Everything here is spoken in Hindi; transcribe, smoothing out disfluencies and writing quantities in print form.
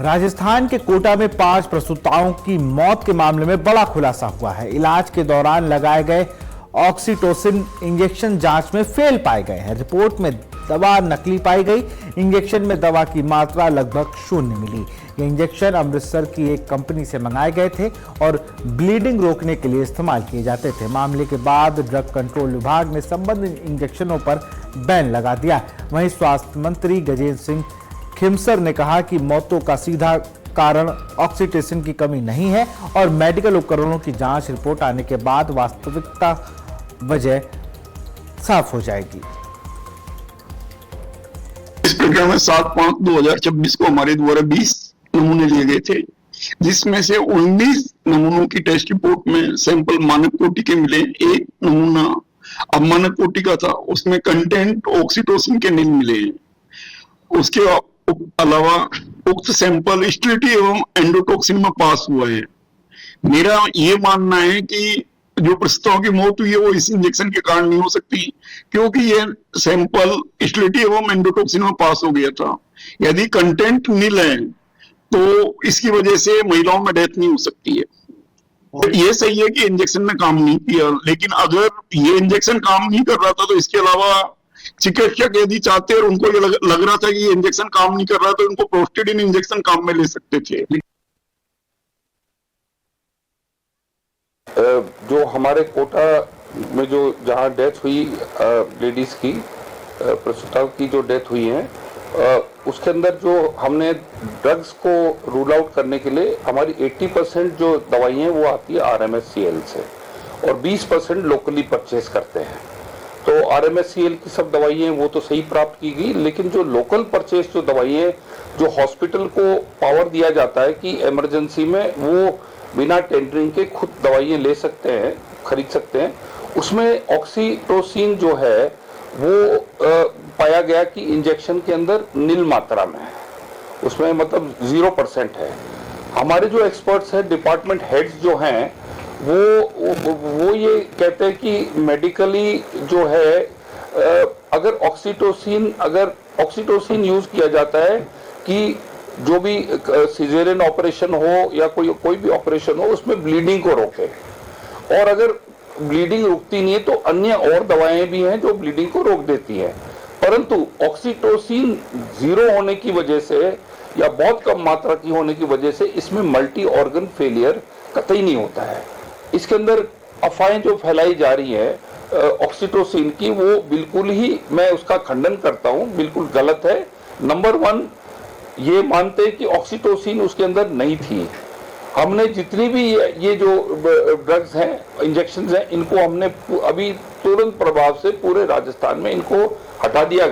राजस्थान के कोटा में 5 प्रसूताओं की मौत के मामले में बड़ा खुलासा हुआ है। इलाज के दौरान लगाए गए ऑक्सीटोसिन इंजेक्शन जांच में फेल पाए गए हैं। रिपोर्ट में दवा नकली पाई गई। इंजेक्शन में दवा की मात्रा लगभग 0 मिली। ये इंजेक्शन अमृतसर की एक कंपनी से मंगाए गए थे और ब्लीडिंग रोकने के लिए इस्तेमाल किए जाते थे। मामले के बाद ड्रग कंट्रोल विभाग ने संबंधित इंजेक्शनों पर बैन लगा दिया। वहीं स्वास्थ्य मंत्री गजेंद्र सिंह खिमसर ने कहा कि मौतों का सीधा कारण ऑक्सीटोसिन की कमी नहीं है और मेडिकल उपकरणों की जांच रिपोर्ट आने के बाद वास्तविकता वजह साफ हो जाएगी। इस प्रक्रिया में 7/5/2026 को हमारे द्वारा 20 नमूने लिए गए थे, जिसमें से 19 नमूनों की टेस्ट रिपोर्ट में सैंपल मानक कोटि के मिले। एक नमूना अमानक कोटि का था, उसमें कंटेंट ऑक्सीटोसिन के नहीं मिले। उसके अलावा उक्त सैंपल स्टेरिलिटी एवं एंडोटॉक्सिन में पास हुआ है। मेरा ये मानना है कि जो प्रसूताओं की मौत हुई है वो इस इंजेक्शन के कारण नहीं हो सकती, क्योंकि ये सैंपल स्टेरिलिटी एवं एंडोटॉक्सिन में पास हो गया था। यदि कंटेंट नील है तो इसकी वजह से महिलाओं में डेथ नहीं हो सकती है। और ये सही है कि इंजेक्शन ने काम नहीं किया, लेकिन अगर ये इंजेक्शन काम नहीं कर रहा था तो इसके अलावा चिकित्सक यदि चाहते और उनको ये लग रहा था कि ये इंजेक्शन काम नहीं कर रहा तो उनको प्रोस्टेडिन इंजेक्शन काम में ले सकते थे। जो हमारे कोटा में जो जहां डेथ हुई लेडीज की, प्रसूता की जो डेथ हुई है, उसके अंदर जो हमने ड्रग्स को रूल आउट करने के लिए हमारी 80% जो दवाइयाँ वो आती है RMSCL से और 20% लोकली परचेज करते हैं। तो RMSCL की सब दवाइयाँ वो तो सही प्राप्त की गई, लेकिन जो लोकल परचेज जो दवाइयाँ जो हॉस्पिटल को पावर दिया जाता है कि इमरजेंसी में वो बिना टेंडरिंग के खुद दवाइयाँ ले सकते हैं, खरीद सकते हैं, उसमें ऑक्सीटोसिन जो है वो पाया गया कि इंजेक्शन के अंदर नील मात्रा में है, उसमें मतलब 0% है। हमारे जो एक्सपर्ट्स हैं, डिपार्टमेंट हेड्स जो हैं, वो ये कहते हैं कि मेडिकली जो है अगर ऑक्सीटोसिन यूज किया जाता है कि जो भी सिजेरियन ऑपरेशन हो या कोई भी ऑपरेशन हो उसमें ब्लीडिंग को रोके, और अगर ब्लीडिंग रुकती नहीं है तो अन्य और दवाएं भी हैं जो ब्लीडिंग को रोक देती हैं। परंतु ऑक्सीटोसिन 0 होने की वजह से या बहुत कम मात्रा की होने की वजह से इसमें मल्टी ऑर्गन फेलियर कतई नहीं होता है। इसके अंदर अफवाहें जो फैलाई जा रही है ऑक्सीटोसिन की, वो बिल्कुल ही मैं उसका खंडन करता हूं, बिल्कुल गलत है। नंबर 1 ये मानते हैं कि ऑक्सीटोसिन उसके अंदर नहीं थी। हमने जितनी भी ये जो ड्रग्स हैं, इंजेक्शन हैं, इनको हमने अभी तुरंत प्रभाव से पूरे राजस्थान में इनको हटा दिया।